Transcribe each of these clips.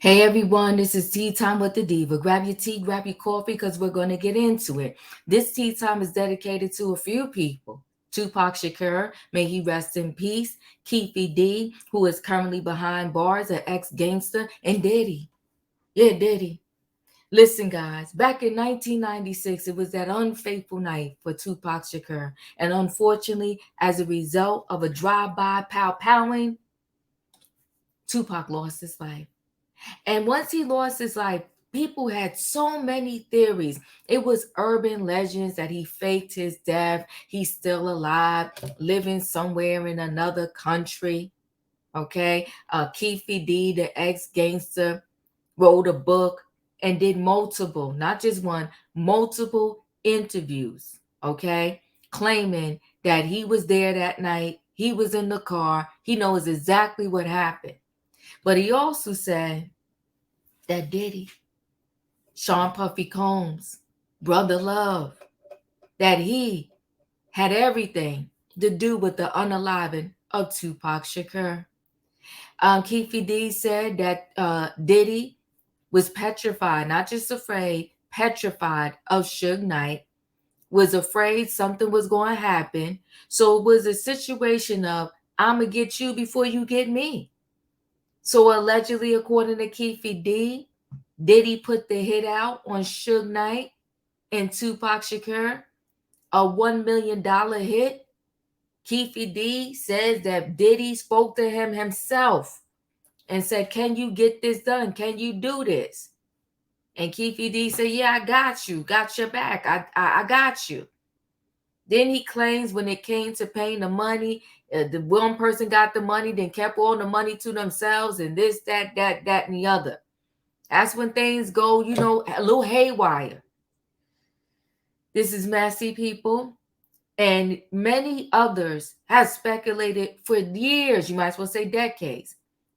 Hey everyone, this is Tea Time with the Diva. Grab your tea, grab your coffee, because we're going to get into it. This tea time is dedicated to a few people. Tupac Shakur, may he rest in peace. Keffe D, who is currently behind bars, an ex-gangster, and Diddy. Yeah, Diddy. Listen, guys, back in 1996, it was that unfaithful night for Tupac Shakur. And unfortunately, as a result of a drive-by pow-powing, Tupac lost his life. And once he lost his life, people had so many theories. It was urban legends that he faked his death. He's still alive, living somewhere in another country. Okay. Keffe D, the ex-gangster, wrote a book and did multiple, not just one, multiple interviews. Okay. Claiming that he was there that night. He was in the car. He knows exactly what happened. But he also said that Diddy, Sean Puffy Combs, Brother Love, that he had everything to do with the unaliving of Tupac Shakur. Keffe D said that Diddy was petrified, not just afraid, petrified of Suge Knight, was afraid something was going to happen. So it was a situation of, I'm going to get you before you get me. So allegedly, according to Keffe D, Diddy put the hit out on Suge Knight and Tupac Shakur, a $1 million hit. Keffe D says that Diddy spoke to him himself and said, can you get this done? Can you do this? And Keffe D said, yeah, I got you. Got your back. I got you. Then he claims when it came to paying the money, the one person got the money, then kept all the money to themselves and this, that, and the other. That's when things go, a little haywire. This is messy, people. And many others have speculated for years, you might as well say decades,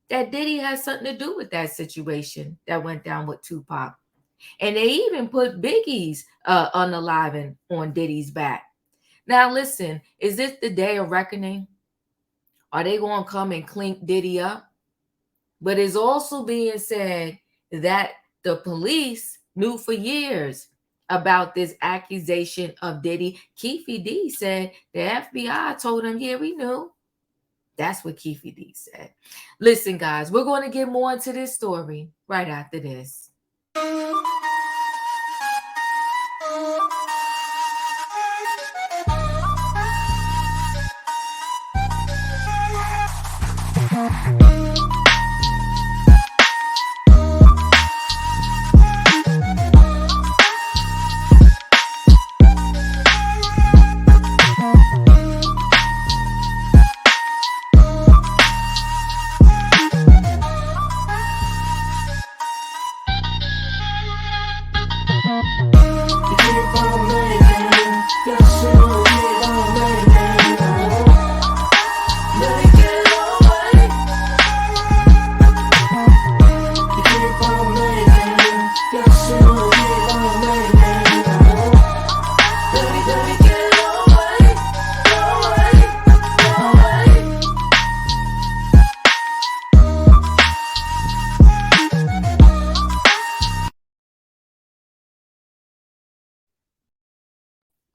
that Diddy has something to do with that situation that went down with Tupac. And they even put Biggie's unaliving on Diddy's back. Now, listen, is this the day of reckoning? Are they going to come and clink Diddy up? But it's also being said that the police knew for years about this accusation of Diddy. Keffe D said the FBI told him, yeah, we knew. That's what Keffe D said. Listen, guys, we're going to get more into this story right after this.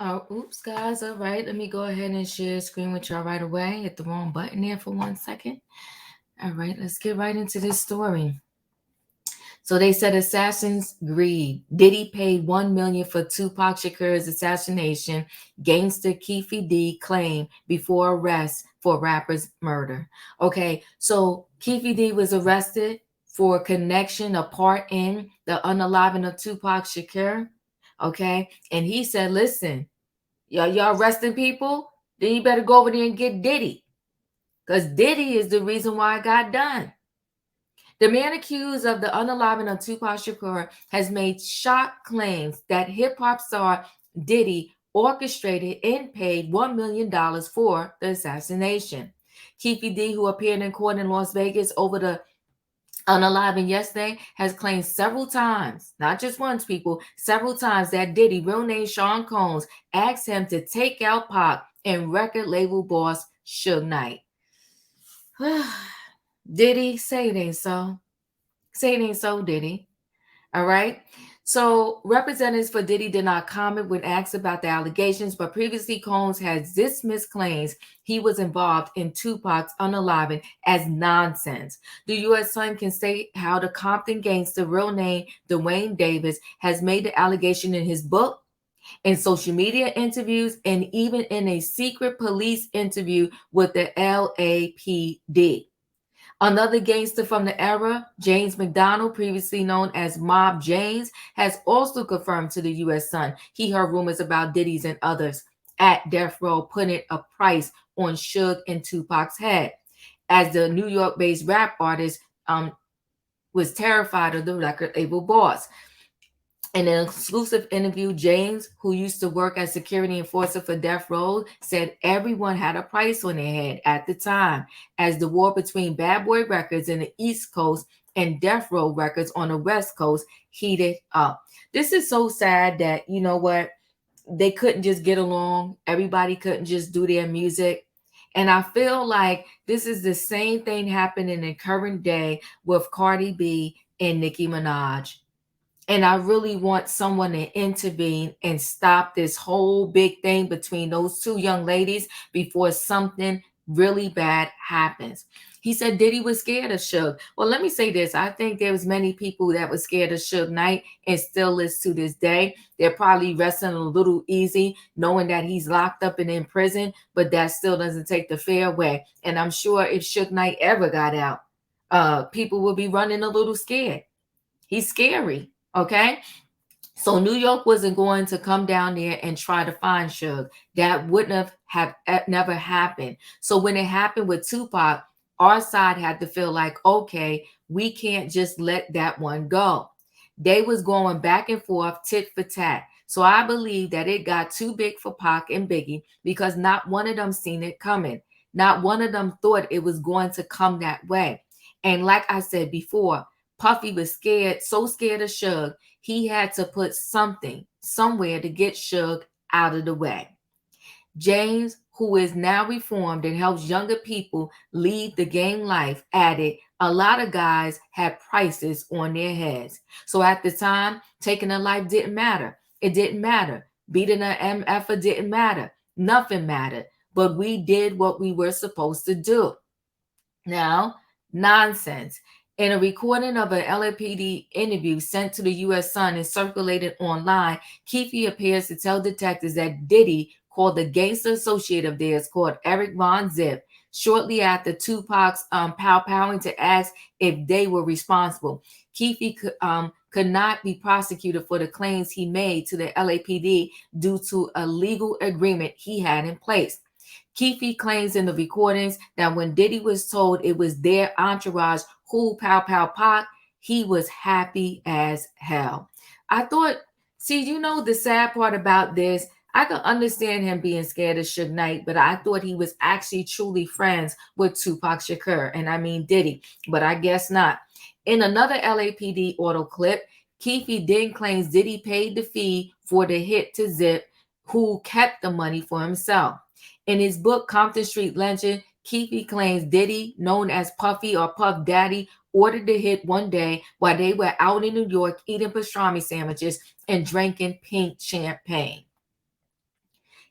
Oh, oops, guys. All right, let me go ahead and share screen with y'all right away. Hit the wrong button there for 1 second. All right, let's get right into this story. So they said assassins greed. Diddy paid $1 million for Tupac Shakur's assassination. Gangster Keffe D claimed before arrest for rapper's murder. Okay, so Keffe D was arrested for connection, a part in the unaliving of Tupac Shakur. Okay, and he said, listen, y'all arresting people? Then you better go over there and get Diddy. Because Diddy is the reason why it got done. The man accused of the unaliving of Tupac Shakur has made shock claims that hip-hop star Diddy orchestrated and paid $1 million for the assassination. Keffe D, who appeared in court in Las Vegas over the unaliving yesterday, has claimed several times, not just once, people, several times that Diddy, real name Sean Combs, asked him to take out Pac and record label boss Suge Knight. Diddy, say it ain't so. Say it ain't so, Diddy. All right. So representatives for Diddy did not comment when asked about the allegations, but previously Combs has dismissed claims he was involved in Tupac's unaliving as nonsense. The U.S. Sun can state how the Compton gangster, real name Dwayne Davis, has made the allegation in his book, in social media interviews, and even in a secret police interview with the LAPD. Another gangster from the era, James McDonald, previously known as Mob James, has also confirmed to the U.S. Sun he heard rumors about Diddy's and others at death row putting a price on Suge and Tupac's head, as the New York-based rap artist was terrified of the record label boss. In an exclusive interview, James, who used to work as security enforcer for Death Row, said everyone had a price on their head at the time, as the war between Bad Boy Records in the East Coast and Death Row Records on the West Coast heated up. This is so sad that, you know what, they couldn't just get along. Everybody couldn't just do their music. And I feel like this is the same thing happening in current day with Cardi B and Nicki Minaj. And I really want someone to intervene and stop this whole big thing between those two young ladies before something really bad happens. He said Diddy was scared of Suge. Well, let me say this. I think there was many people that were scared of Suge Knight and still is to this day. They're probably resting a little easy knowing that he's locked up and in prison, but that still doesn't take the fear away. And I'm sure if Suge Knight ever got out, people would be running a little scared. He's scary. Okay. So New York wasn't going to come down there and try to find Suge. That wouldn't have never happened. So when it happened with Tupac, our side had to feel like, okay, we can't just let that one go. They was going back and forth, tit for tat. So I believe that it got too big for Pac and Biggie because not one of them seen it coming. Not one of them thought it was going to come that way. And like I said before, Puffy was scared, so scared of Suge, he had to put something somewhere to get Suge out of the way. James, who is now reformed and helps younger people lead the game life, added, a lot of guys had prices on their heads. So at the time, taking a life didn't matter. It didn't matter. Beating an MF didn't matter. Nothing mattered. But we did what we were supposed to do. Now, nonsense. In a recording of an LAPD interview sent to the U.S. Sun and circulated online, Keffe appears to tell detectives that Diddy called the gangster associate of theirs called Eric Von Zip shortly after Tupac's pow-powing to ask if they were responsible. Keffe could not be prosecuted for the claims he made to the LAPD due to a legal agreement he had in place. Keffe claims in the recordings that when Diddy was told it was their entourage who pow pow Pac, he was happy as hell. I thought, see, you know the sad part about this, I could understand him being scared of Suge Knight, but I thought he was actually truly friends with Tupac Shakur, and I mean Diddy, but I guess not. In another LAPD auto clip, Keffe then claims Diddy paid the fee for the hit to Zip, who kept the money for himself. In his book, Compton Street Legend, Keffe claims Diddy, known as Puffy or Puff Daddy, ordered the hit one day while they were out in New York eating pastrami sandwiches and drinking pink champagne,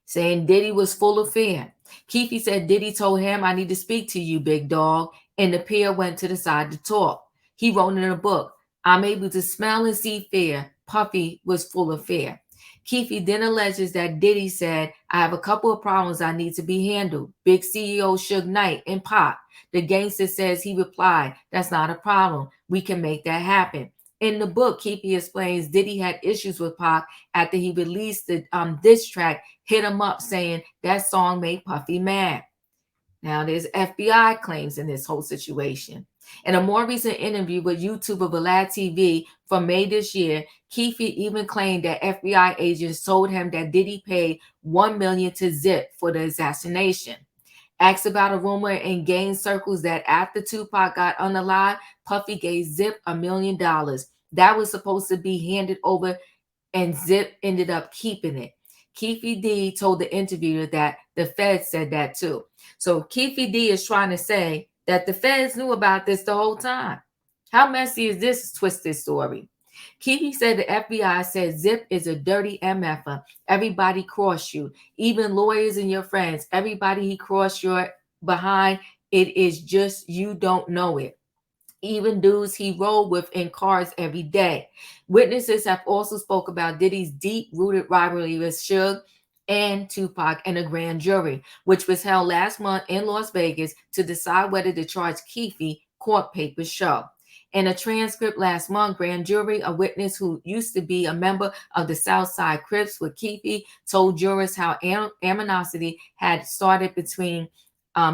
saying Diddy was full of fear. Keffe said Diddy told him, I need to speak to you, big dog, and the pair went to the side to talk. He wrote in a book, I'm able to smell and see fear. Puffy was full of fear. Keffe then alleges that Diddy said, I have a couple of problems I need to be handled. Big CEO Suge Knight and Pac. The gangster says he replied, that's not a problem. We can make that happen. In the book, Keffe explains Diddy had issues with Pac after he released the diss track, Hit 'Em Up, saying that song made Puffy mad. Now, there's FBI claims in this whole situation. In a more recent interview with YouTuber Vlad TV from May this year, Keffe even claimed that FBI agents told him that Diddy paid $1million to Zip for the assassination. Asked about a rumor in gang circles that after Tupac got unalive, Puffy gave Zip $1 million. That was supposed to be handed over, and Zip ended up keeping it. Keffe D told the interviewer that the feds said that too. So Keffe D is trying to say that the feds knew about this the whole time. How messy is this twisted story? Keffe said the FBI said Zip is a dirty MFer. Everybody cross you, even lawyers and your friends. Everybody he crossed your behind. It is just you don't know it. Even dudes he rolled with in cars every day. Witnesses have also spoke about Diddy's deep-rooted rivalry with Suge and Tupac in a grand jury, which was held last month in Las Vegas to decide whether to charge Keffe. Court papers show. In a transcript last month, grand jury, a witness who used to be a member of the Southside Crips with Keffe told jurors how animosity had started between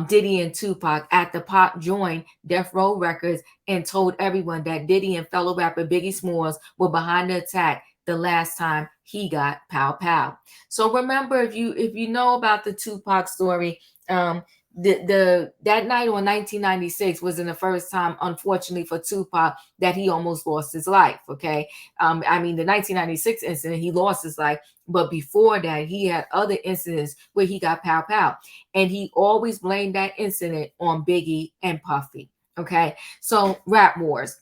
Diddy and Tupac after Pac joined Death Row Records and told everyone that Diddy and fellow rapper Biggie Smalls were behind the attack the last time he got pow pow. So remember, if you know about the Tupac story, that night on 1996 wasn't the first time, unfortunately for Tupac, that he almost lost his life. Okay, I mean the 1996 incident, he lost his life, but before that, he had other incidents where he got pow pow, and he always blamed that incident on Biggie and Puffy. Okay, so rap wars.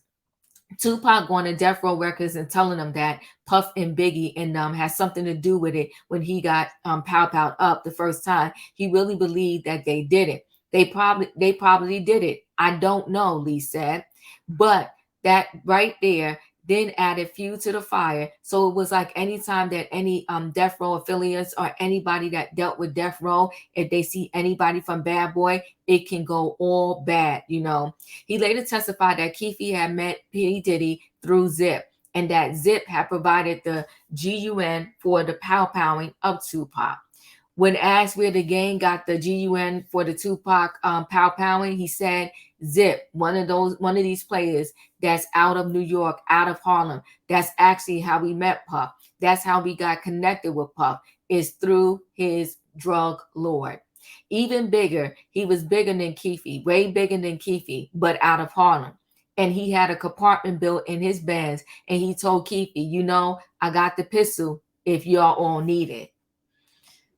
Tupac going to Death Row Records and telling them that Puff and Biggie and has something to do with it when he got pow pow up the first time. He really believed that they did it. They probably did it. I don't know, Lee said, but that right there then added fuel to the fire. So it was like anytime that any Death Row affiliates or anybody that dealt with Death Row, if they see anybody from Bad Boy, it can go all bad, you know. He later testified that Keffe had met P. Diddy through Zip, and that Zip had provided the GUN for the pow-powing of Tupac. When asked where the gang got the GUN for the Tupac pow-powing, he said, Zip, one of these players that's out of New York, out of Harlem. That's actually how we met Puff. That's how we got connected with Puff, is through his drug lord. Even bigger, he was bigger than Keffe, way bigger than Keffe, but out of Harlem. And he had a compartment built in his Benz, and he told Keffe, you know, I got the pistol if y'all all need it.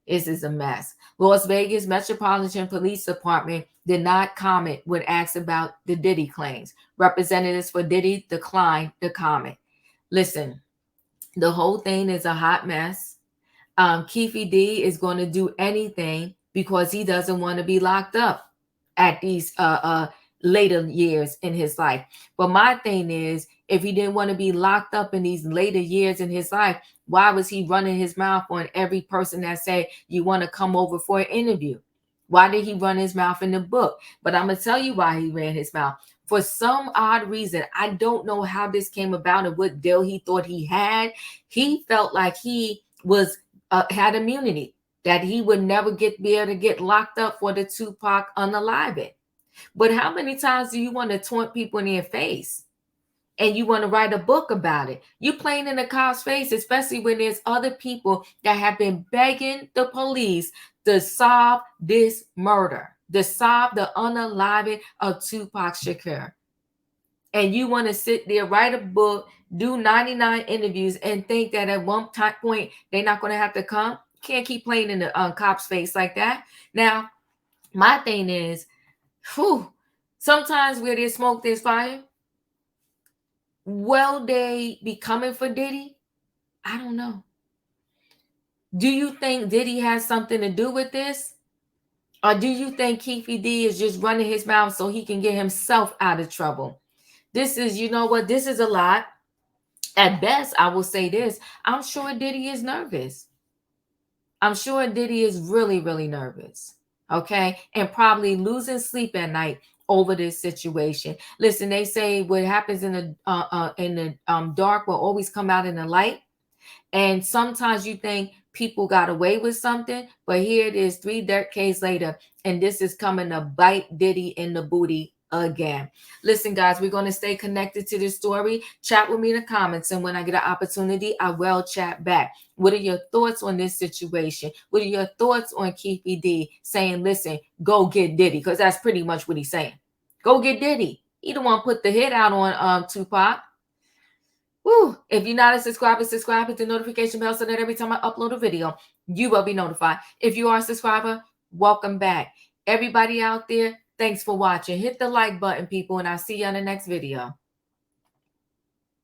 This is a mess. Las Vegas Metropolitan Police Department did not comment when asked about the Diddy claims. Representatives for Diddy declined to comment. Listen, the whole thing is a hot mess. Keffe D is going to do anything because he doesn't want to be locked up at these later years in his life. But my thing is, if he didn't want to be locked up in these later years in his life, why was he running his mouth on every person that said you want to come over for an interview? Why did he run his mouth in the book? But I'm going to tell you why he ran his mouth. For some odd reason, I don't know how this came about and what deal he thought he had. He felt like he was had immunity, that he would never be able to get locked up for the Tupac unaliving. But how many times do you want to taunt people in their face? And you want to write a book about it? You playing in the cop's face, especially when there's other people that have been begging the police to solve this murder, to solve the unaliving of Tupac Shakur. And you want to sit there, write a book, do 99 interviews, and think that at one point they're not going to have to come? You can't keep playing in the cop's face like that. Now, my thing is, sometimes where there's smoke, there's fire. Will they be coming for Diddy? I don't know. Do you think Diddy has something to do with this? Or do you think Keffe D is just running his mouth so he can get himself out of trouble? This is, you know what? This is a lot. At best, I will say this. I'm sure Diddy is nervous. I'm sure Diddy is really, really nervous. Okay? And probably losing sleep at night over this situation. Listen, they say what happens in the dark will always come out in the light. And sometimes you think people got away with something, but here it is 3 decades later, and this is coming to bite Diddy in the booty again. Listen, guys, we're going to stay connected to this story. Chat with me in the comments, and when I get an opportunity, I will chat back. What are your thoughts on this situation? What are your thoughts on Keffe D saying, listen, go get Diddy? Because that's pretty much what he's saying. Go get Diddy. He the one put the hit out on Tupac. Woo. If you're not a subscriber, subscribe, hit the notification bell so that every time I upload a video, you will be notified. If you are a subscriber, welcome back. Everybody out there, thanks for watching. Hit the like button, people, and I'll see you on the next video.